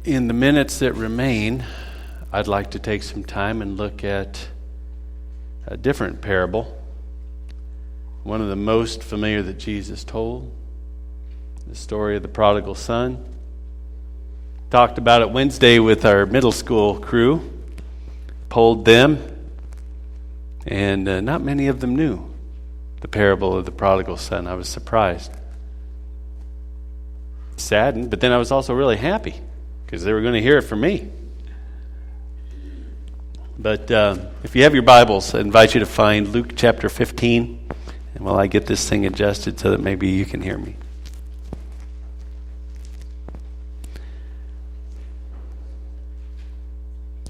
In the minutes that remain, I'd like to take some time and look at a different parable, one of the most familiar that Jesus told, the story of the Prodigal Son. Talked about it Wednesday with our middle school crew, polled them, and not many of them knew the parable of the Prodigal Son. I was surprised, saddened, but then I was also really happy because they were going to hear it from me. But if you have your Bibles, I invite you to find Luke chapter 15, and while I get this thing adjusted so that maybe you can hear me.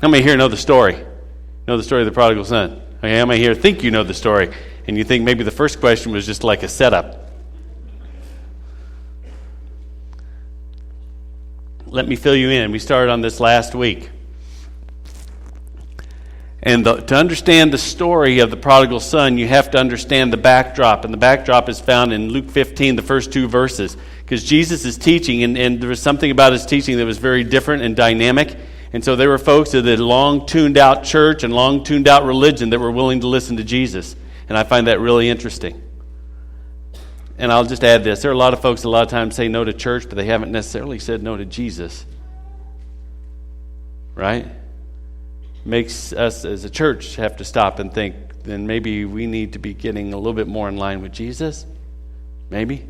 How many here know the story? Know the story of the prodigal son? Okay, how many here think you know the story? And you think maybe the first question was just like a setup? Let me fill you in. We started on this last week. And to understand the story of the prodigal son, you have to understand the backdrop. And the backdrop is found in Luke 15, the first two verses. Because Jesus is teaching, and there was something about his teaching that was very different and dynamic. And so there were folks that had long tuned out church and long tuned out religion that were willing to listen to Jesus. And I find that really interesting. And I'll just add this. There are a lot of folks a lot of times say no to church, but they haven't necessarily said no to Jesus. Right? Makes us as a church have to stop and think, then maybe we need to be getting a little bit more in line with Jesus. Maybe.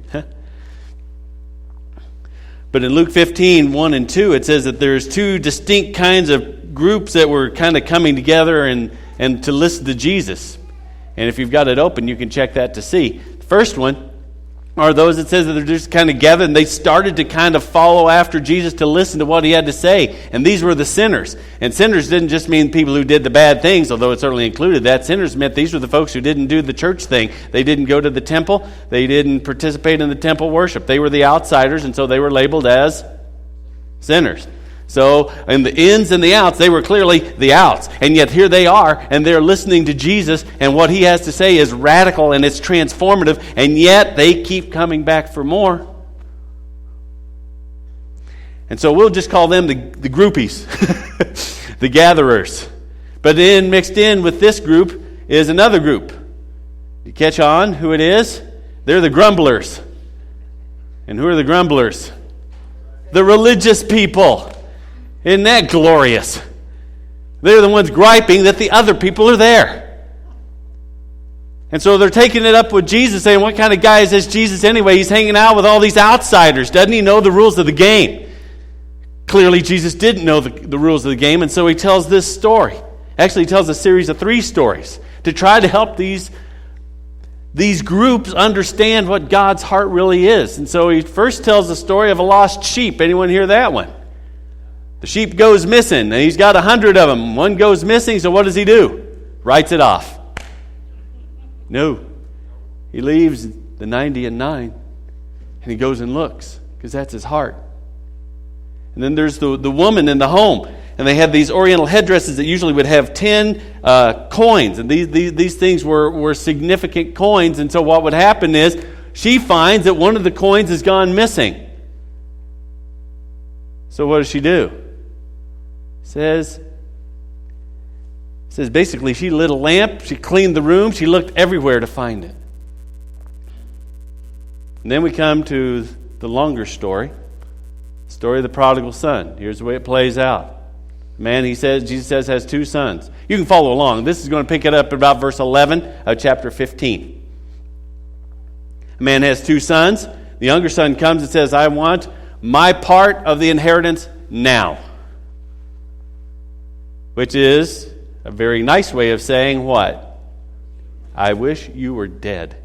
But in Luke 15, 1 and 2, it says that there's two distinct kinds of groups that were kind of coming together and to listen to Jesus. And if you've got it open, you can check that to see. The first one are those that says that they're just kind of gathered and they started to kind of follow after Jesus to listen to what he had to say. And these were the sinners. And sinners didn't just mean people who did the bad things, although it certainly included that. Sinners meant these were the folks who didn't do the church thing. They didn't go to the temple. They didn't participate in the temple worship. They were the outsiders, and so they were labeled as sinners. So in the ins and the outs, they were clearly the outs. And yet here they are, and they're listening to Jesus, and what he has to say is radical and it's transformative, and yet they keep coming back for more. And so we'll just call them the groupies, the gatherers. But then mixed in with this group is another group. You catch on who it is? They're the grumblers. And who are the grumblers? The religious people. Isn't that glorious? They're the ones griping that the other people are there. And so they're taking it up with Jesus, saying, what kind of guy is this Jesus anyway? He's hanging out with all these outsiders. Doesn't he know the rules of the game? Clearly, Jesus didn't know the rules of the game, and so he tells this story. Actually, he tells a series of 3 stories to try to help these groups understand what God's heart really is. And so he first tells the story of a lost sheep. Anyone hear that one? The sheep goes missing, and he's got 100 of them. One goes missing, so what does he do? Writes it off. No. He leaves the 90 and 9, and he goes and looks, because that's his heart. And then there's the woman in the home, and they had these oriental headdresses that usually would have 10 coins, and these things were significant coins, and so what would happen is she finds that one of the coins has gone missing. So what does she do? Says basically she lit a lamp, she cleaned the room, she looked everywhere to find it. And then we come to the longer story, the story of the prodigal son. Here's the way it plays out. Man, Jesus says, has 2 sons. You can follow along. This is going to pick it up at about verse 11 of chapter 15. A man has 2 sons. The younger son comes and says, I want my part of the inheritance now. Which is a very nice way of saying what? I wish you were dead.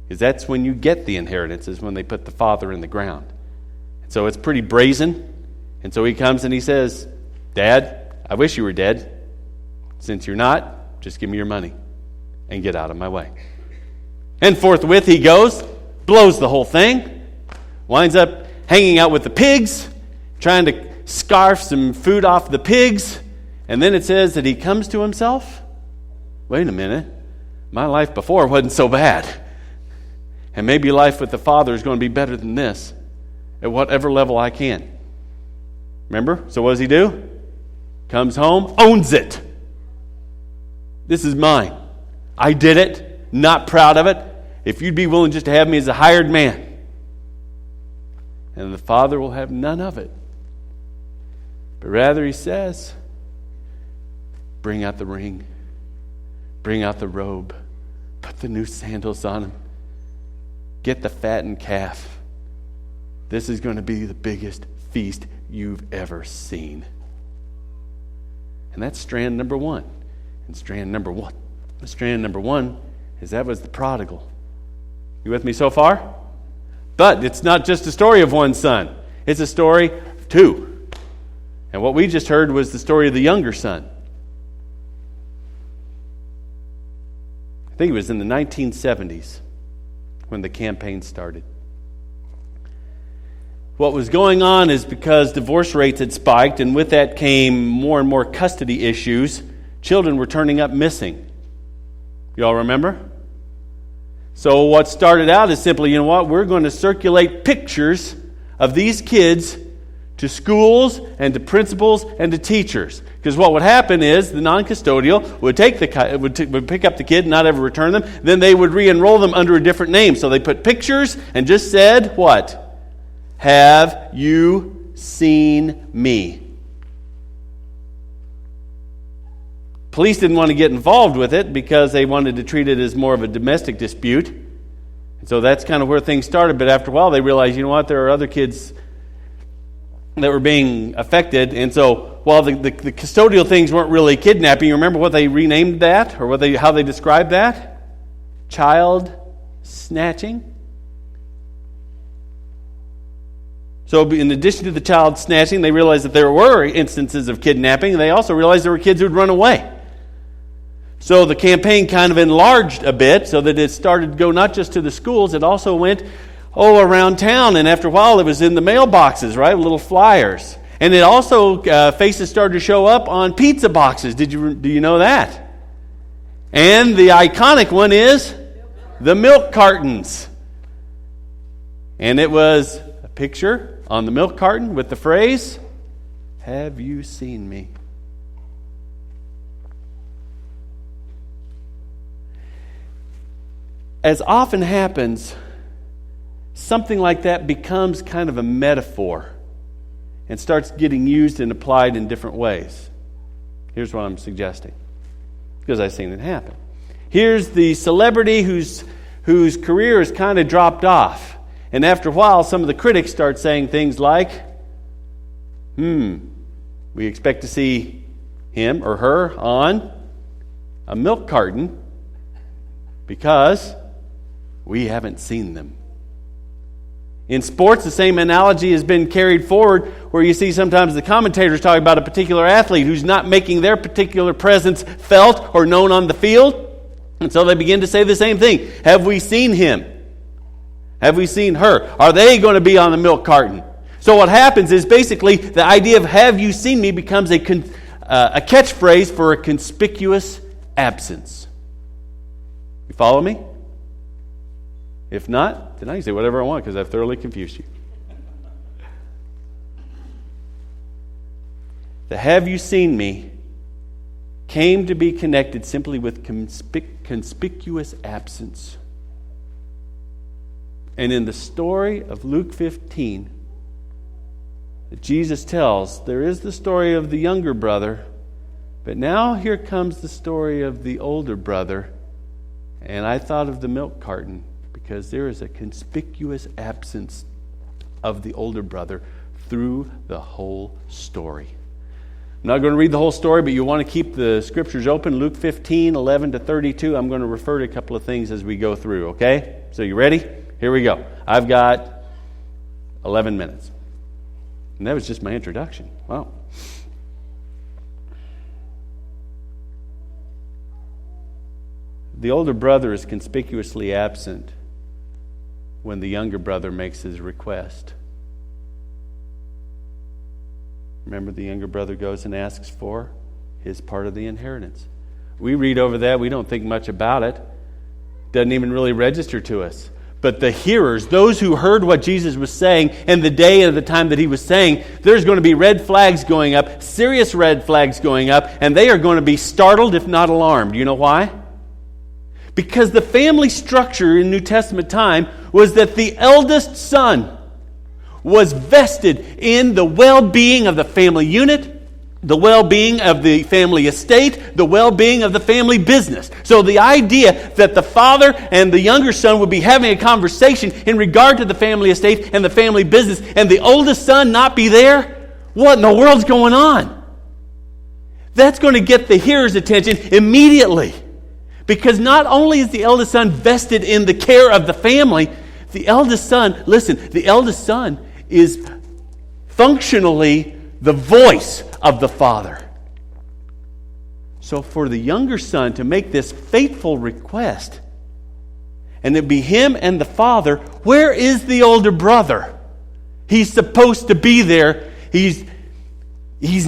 Because that's when you get the inheritance, is when they put the father in the ground. So it's pretty brazen. And so he comes and he says, Dad, I wish you were dead. Since you're not, just give me your money and get out of my way. And forthwith he goes, blows the whole thing, winds up hanging out with the pigs, trying to scarf some food off the pigs. And then it says that he comes to himself. Wait a minute. My life before wasn't so bad. And maybe life with the Father is going to be better than this at whatever level I can. Remember? So what does he do? Comes home, owns it. This is mine. I did it. Not proud of it. If you'd be willing just to have me as a hired man. And the father will have none of it. But rather he says, bring out the ring. Bring out the robe. Put the new sandals on him. Get the fattened calf. This is going to be the biggest feast you've ever seen. And that's strand number one. And strand number one is that was the prodigal. You with me so far? But it's not just a story of one son. It's a story of two. And what we just heard was the story of the younger son. I think it was in the 1970s when the campaign started. What was going on is because divorce rates had spiked, and with that came more and more custody issues, children were turning up missing. Y'all remember? So what started out is simply, you know what, we're going to circulate pictures of these kids to schools and to principals and to teachers. Because what would happen is the non-custodial would would pick up the kid and not ever return them. Then they would re-enroll them under a different name. So they put pictures and just said, what? Have you seen me? Police didn't want to get involved with it because they wanted to treat it as more of a domestic dispute. And so that's kind of where things started. But after a while, they realized, you know what, there are other kids that were being affected. And so while the custodial things weren't really kidnapping, you remember what they renamed that? Or how they described that? Child snatching. So in addition to the child snatching, they realized that there were instances of kidnapping. And they also realized there were kids who would run away. So the campaign kind of enlarged a bit so that it started to go not just to the schools, it also went around town. And after a while, it was in the mailboxes, right? Little flyers. And it also, faces started to show up on pizza boxes. Do you know that? And the iconic one is the milk cartons. And it was a picture on the milk carton with the phrase, have you seen me? As often happens, something like that becomes kind of a metaphor and starts getting used and applied in different ways. Here's what I'm suggesting, because I've seen it happen. Here's the celebrity whose career has kind of dropped off. And after a while, some of the critics start saying things like, we expect to see him or her on a milk carton because we haven't seen them. In sports, the same analogy has been carried forward where you see sometimes the commentators talking about a particular athlete who's not making their particular presence felt or known on the field. And so they begin to say the same thing. Have we seen him? Have we seen her? Are they going to be on the milk carton? So what happens is basically the idea of have you seen me becomes a catchphrase for a conspicuous absence. You follow me? If not, then I can say whatever I want because I've thoroughly confused you. The have you seen me came to be connected simply with conspicuous absence. And in the story of Luke 15 that Jesus tells, there is the story of the younger brother, but now here comes the story of the older brother. And I thought of the milk carton because there is a conspicuous absence of the older brother through the whole story. I'm not going to read the whole story, but you want to keep the scriptures open. Luke 15, 11 to 32. I'm going to refer to a couple of things as we go through, okay? So you ready? Here we go. I've got 11 minutes. And that was just my introduction. Wow. The older brother is conspicuously absent when the younger brother makes his request. Remember, the younger brother goes and asks for his part of the inheritance. We read over that. We don't think much about it. Doesn't even really register to us. But the hearers, those who heard what Jesus was saying and the day and the time that he was saying, there's going to be red flags going up, serious red flags going up, and they are going to be startled, if not alarmed. You know why? Because the family structure in New Testament time was that the eldest son was vested in the well-being of the family unit, the well-being of the family estate, the well-being of the family business. So the idea that the father and the younger son would be having a conversation in regard to the family estate and the family business, and the oldest son not be there, what in the world's going on? That's going to get the hearer's attention immediately. Because not only is the eldest son vested in the care of the family, the eldest son is functionally the voice of the father. So for the younger son to make this fateful request, and it be him and the father, where is the older brother? He's supposed to be there. He's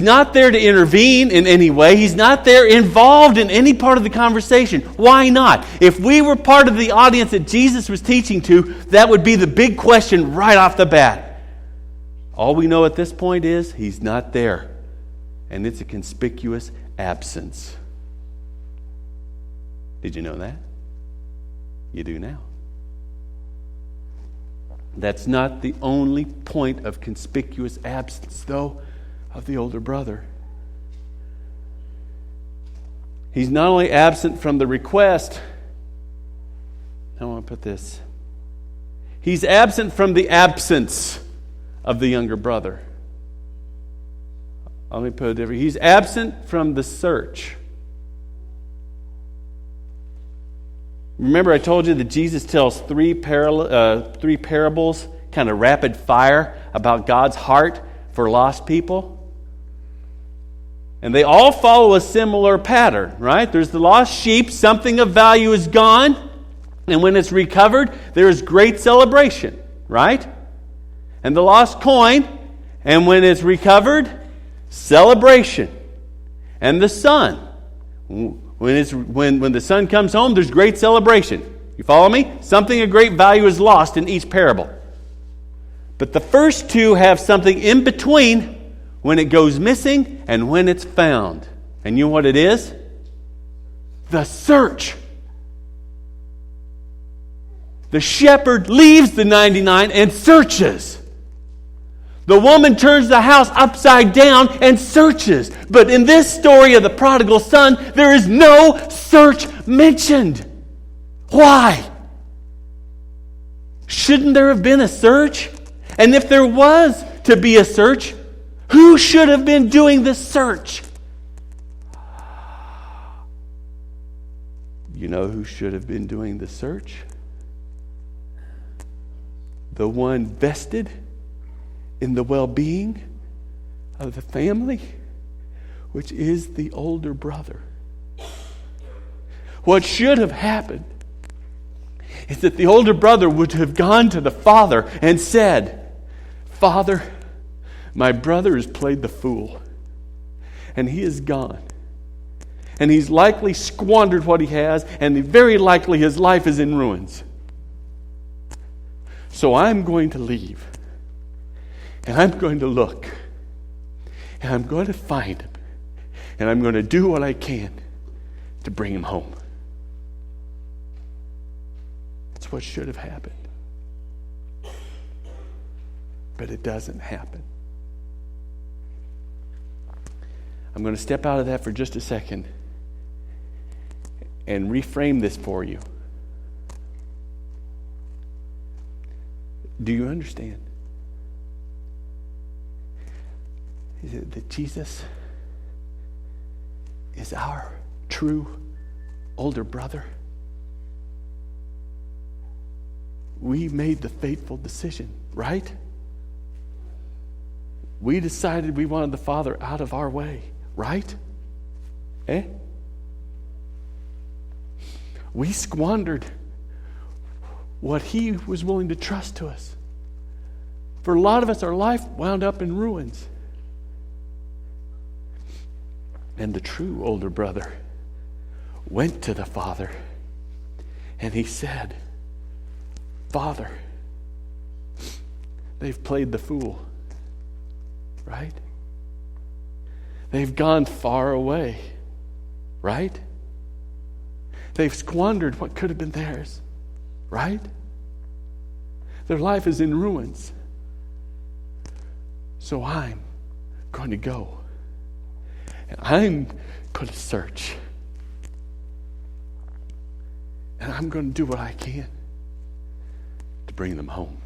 not there to intervene in any way. He's not there involved in any part of the conversation. Why not? If we were part of the audience that Jesus was teaching to, that would be the big question right off the bat. All we know at this point is he's not there. And it's a conspicuous absence. Did you know that? You do now. That's not the only point of conspicuous absence, though, of the older brother. He's not only absent from the request, I want to put this. He's absent from the absence of the younger brother. Let me put it differently. He's absent from the search. Remember I told you that Jesus tells three parables, kind of rapid fire, about God's heart for lost people? And they all follow a similar pattern, right? There's the lost sheep, something of value is gone, and when it's recovered, there is great celebration, right? And the lost coin, and when it's recovered, celebration. And the son, when the son comes home, there's great celebration. You follow me? Something of great value is lost in each parable. But the first two have something in between when it goes missing and when it's found. And you know what it is? The search. The shepherd leaves the 99 and searches. The woman turns the house upside down and searches. But in this story of the prodigal son, there is no search mentioned. Why? Shouldn't there have been a search? And if there was to be a search, who should have been doing the search? You know who should have been doing the search? The one vested in the well-being of the family, which is the older brother. What should have happened is that the older brother would have gone to the father and said, "Father, my brother has played the fool, and he is gone. And he's likely squandered what he has, and very likely his life is in ruins. So I'm going to leave, and I'm going to look, and I'm going to find him, and I'm going to do what I can to bring him home." That's what should have happened. But it doesn't happen. I'm going to step out of that for just a second and reframe this for you. Do you understand? Is it that Jesus is our true older brother? We made the fateful decision, right? We decided we wanted the Father out of our way, right? We squandered what He was willing to trust to us. For a lot of us, our life wound up in ruins. And the true older brother went to the Father and he said, Father. They've played the fool, right? They've gone far away, right? They've squandered what could have been theirs, right? Their life is in ruins. So I'm going to go, and I'm going to search, and I'm going to do what I can to bring them home.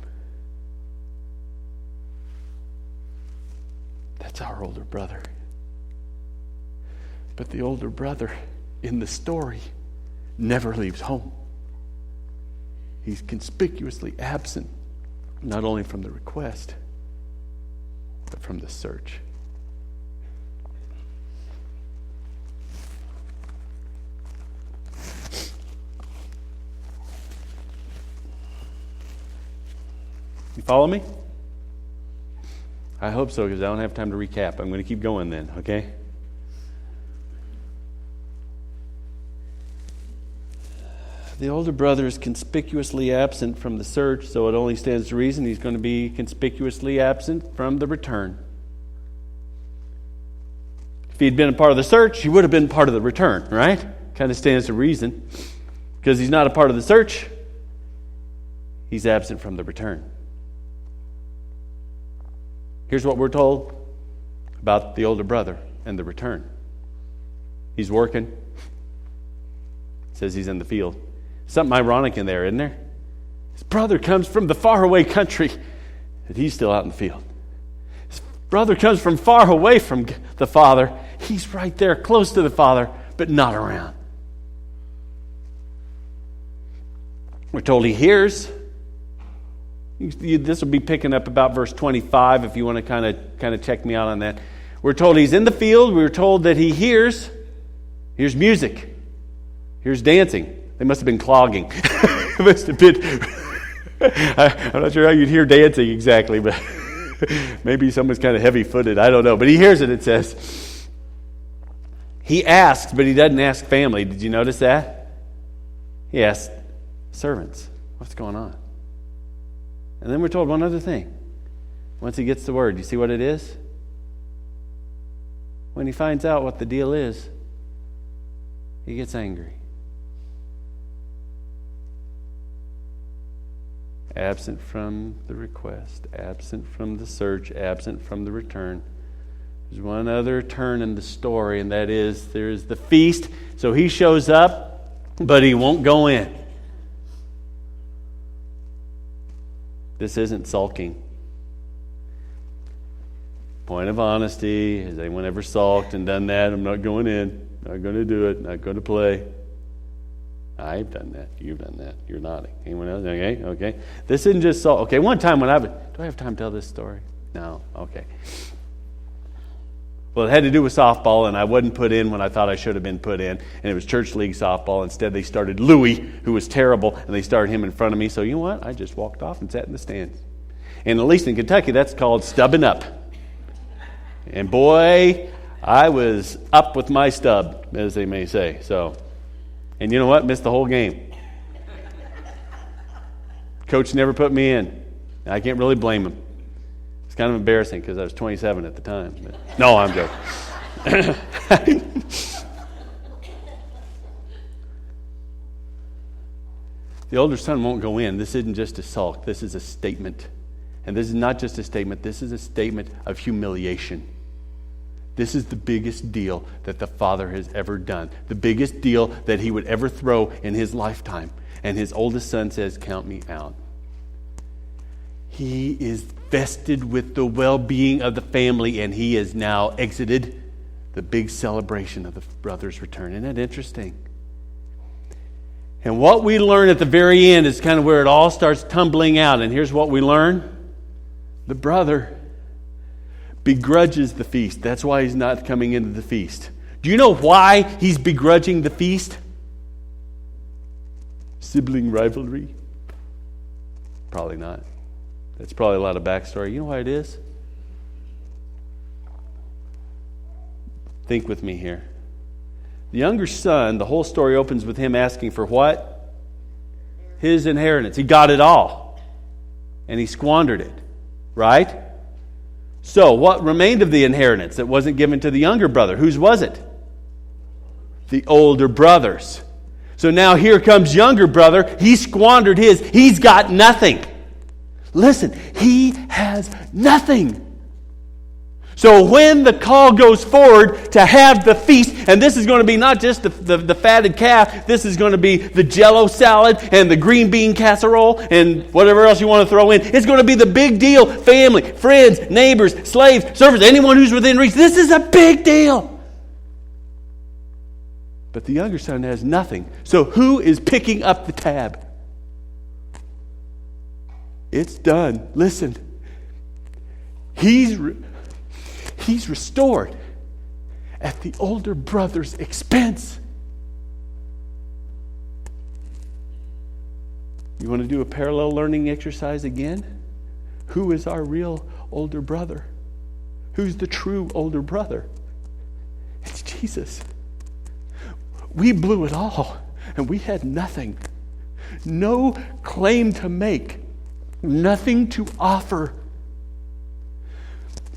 That's our older brother. But the older brother in the story never leaves home. He's conspicuously absent, not only from the request, but from the search. You follow me? I hope so, because I don't have time to recap. I'm going to keep going then, okay? The older brother is conspicuously absent from the search, so it only stands to reason he's going to be conspicuously absent from the return. If he'd been a part of the search, he would have been part of the return, right? Kind of stands to reason. Because he's not a part of the search, he's absent from the return. Here's what we're told about the older brother and the return. He's working. It says he's in the field. Something ironic in there, isn't there? His brother comes from the faraway country, and he's still out in the field. His brother comes from far away from the father. He's right there, close to the father, but not around. We're told he hears. This will be picking up about verse 25 if you want to kind of check me out on that. We're told he's in the field. We're told that he hears music, hears dancing. They must have been clogging. It must have been. I'm not sure how you'd hear dancing exactly, but maybe someone's kind of heavy-footed. I don't know. But he hears it, it says. He asks, but he doesn't ask family. Did you notice that? He asks servants, what's going on? And then we're told one other thing. Once he gets the word, you see what it is? When he finds out what the deal is, he gets angry. Absent from the request, absent from the search, absent from the return. There's one other turn in the story, and that is there's the feast. So he shows up, but he won't go in. This isn't sulking. Point of honesty. Has anyone ever sulked and done that? I'm not going in. Not going to do it. Not going to play. I've done that. You've done that. You're nodding. Anyone else? Okay. This isn't just sulk. Okay, one time when do I have time to tell this story? No. Okay. Well, it had to do with softball, and I wasn't put in when I thought I should have been put in, and it was church league softball. Instead, they started Louie, who was terrible, and they started him in front of me. So you know what? I just walked off and sat in the stands. And at least in Kentucky, that's called stubbing up. And boy, I was up with my stub, as they may say. So, and you know what? Missed the whole game. Coach never put me in. I can't really blame him. It's kind of embarrassing because I was 27 at the time. But, no, I'm joking. The older son won't go in. This isn't just a sulk. This is a statement. And this is not just a statement. This is a statement of humiliation. This is the biggest deal that the father has ever done. The biggest deal that he would ever throw in his lifetime. And his oldest son says, count me out. He is vested with the well-being of the family, and he has now exited the big celebration of the brother's return. Isn't that interesting? And what we learn at the very end is kind of where it all starts tumbling out. And here's what we learn. The brother begrudges the feast. That's why he's not coming into the feast. Do you know why he's begrudging the feast? Sibling rivalry? Probably not. That's probably a lot of backstory. You know why it is? Think with me here. The younger son, the whole story opens with him asking for what? his inheritance. He got it all. And he squandered it. Right? So, what remained of the inheritance that wasn't given to the younger brother? Whose was it? The older brother's. So now here comes younger brother. He squandered his. He's got nothing. Listen, he has nothing. So when the call goes forward to have the feast, and this is going to be not just the fatted calf, this is going to be the Jell-O salad and the green bean casserole and whatever else you want to throw in. It's going to be the big deal. Family, friends, neighbors, slaves, servants, anyone who's within reach. This is a big deal. But the younger son has nothing. So who is picking up the tab? It's done. Listen. He's restored at the older brother's expense. You want to do a parallel learning exercise again? Who is our real older brother? Who's the true older brother? It's Jesus. We blew it all, and we had nothing. No claim to make. Nothing to offer.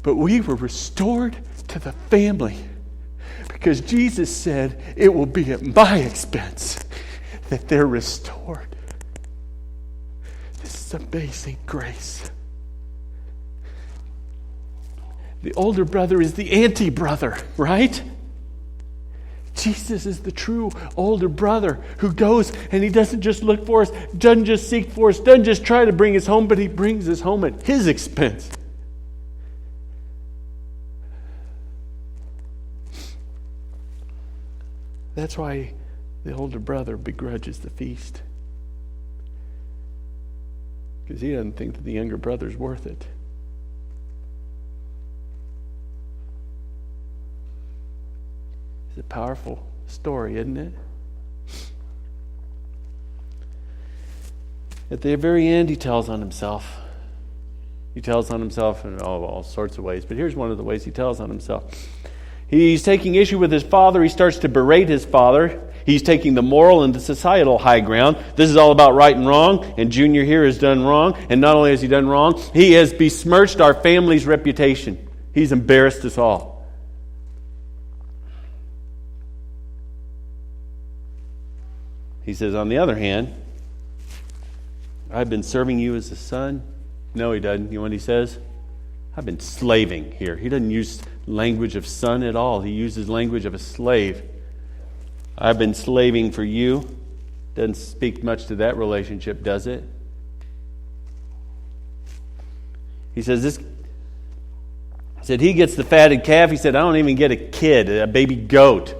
But we were restored to the family because Jesus said it will be at my expense that they're restored. This is amazing grace. The older brother is the anti-brother, right? Jesus is the true older brother who goes and he doesn't just look for us, doesn't just seek for us, doesn't just try to bring us home, but he brings us home at his expense. That's why the older brother begrudges the feast. Because he doesn't think that the younger brother's worth it. It's a powerful story, isn't it? At the very end, he tells on himself. He tells on himself in all sorts of ways. But here's one of the ways he tells on himself. He's taking issue with his father. He starts to berate his father. He's taking the moral and the societal high ground. This is all about right and wrong, and Junior here has done wrong. And not only has he done wrong, he has besmirched our family's reputation. He's embarrassed us all. He says, on the other hand, I've been serving you as a son. No, he doesn't. You know what he says? I've been slaving here. He doesn't use language of son at all. He uses language of a slave. I've been slaving for you. Doesn't speak much to that relationship, does it? He says he gets the fatted calf. He said, I don't even get a kid, a baby goat,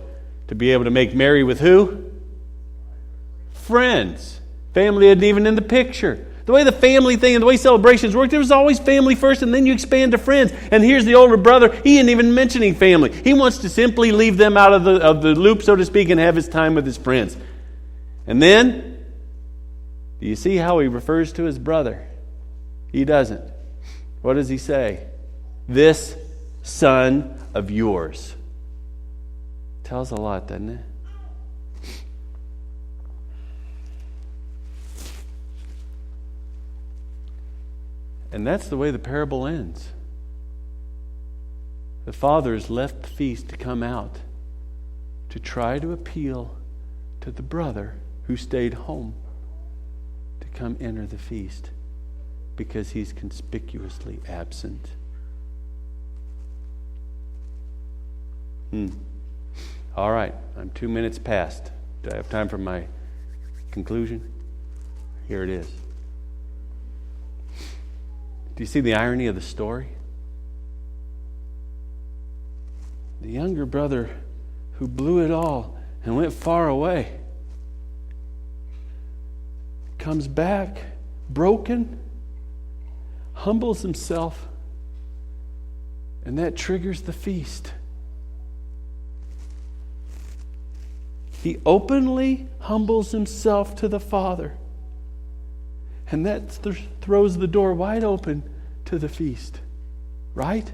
to be able to make merry with who? Friends. Family isn't even in the picture. The way the family thing and the way celebrations work, there was always family first, and then you expand to friends. And here's the older brother. He isn't even mentioning family. He wants to simply leave them out of the loop, so to speak, and have his time with his friends. And then, do you see how he refers to his brother? He doesn't. What does he say? This son of yours. Tells a lot, doesn't it? And that's the way the parable ends. The fathers left the feast to come out to try to appeal to the brother who stayed home to come enter the feast because he's conspicuously absent. All right, I'm 2 minutes past. Do I have time for my conclusion? Here it is. Do you see the irony of the story? The younger brother who blew it all and went far away comes back broken, humbles himself, and that triggers the feast. He openly humbles himself to the Father. And that throws the door wide open to the feast. Right?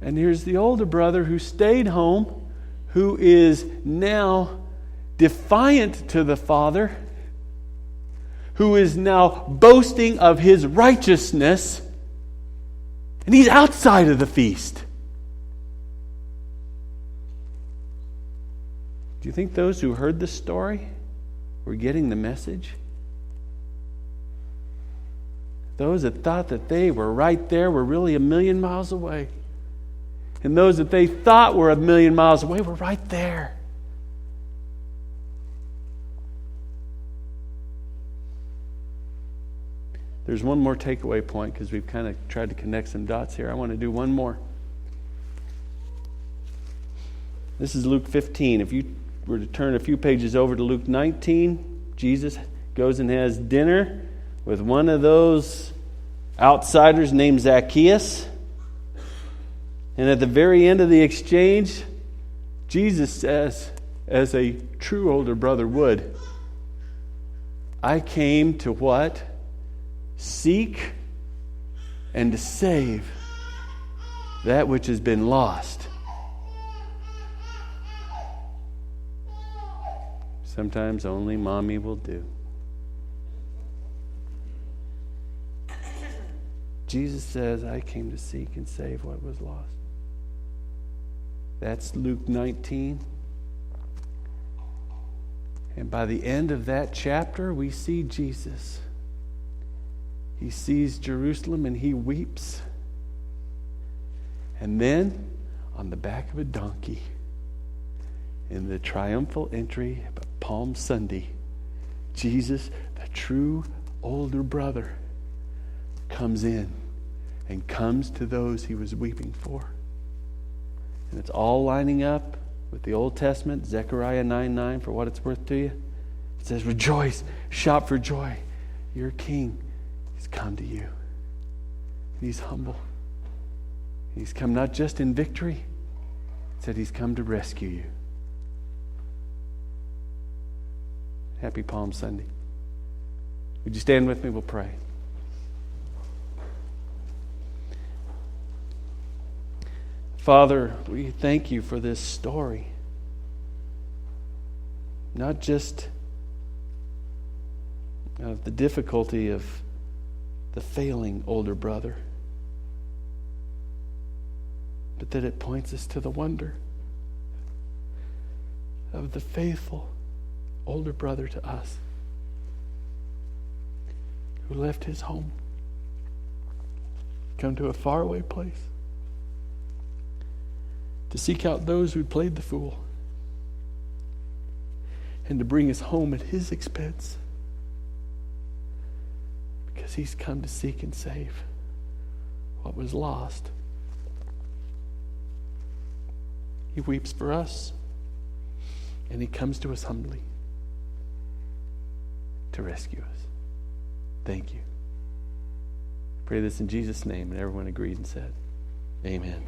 And here's the older brother who stayed home, who is now defiant to the father who is now boasting of his righteousness, and he's outside of the feast. Do you think those who heard the story were getting the message? Those that thought that they were right there were really 1,000,000 miles away. And those that they thought were 1,000,000 miles away were right there. There's one more takeaway point because we've kind of tried to connect some dots here. I want to do one more. This is Luke 15. If you were to turn a few pages over to Luke 19, Jesus goes and has dinner with one of those outsiders named Zacchaeus. And at the very end of the exchange, Jesus says, as a true older brother would, I came to what? Seek and to save that which has been lost. Sometimes only mommy will do. Jesus says, I came to seek and save what was lost. That's Luke 19. And by the end of that chapter, we see Jesus. He sees Jerusalem and he weeps. And then, on the back of a donkey, in the triumphal entry of Palm Sunday, Jesus, the true older brother, comes in and comes to those he was weeping for. And it's all lining up with the Old Testament, Zechariah 9:9, for what it's worth to you. It says, rejoice, shout for joy. Your king has come to you. He's humble. He's come not just in victory, it said he's come to rescue you. Happy Palm Sunday. Would you stand with me? We'll pray. Father, we thank you for this story. Not just of the difficulty of the failing older brother, but that it points us to the wonder of the faithful older brother to us who left his home, come to a faraway place to seek out those who'd played the fool and to bring us home at his expense, because he's come to seek and save what was lost. He weeps for us, and he comes to us humbly to rescue us. Thank you. Pray this in Jesus' name, and everyone agreed and said, amen.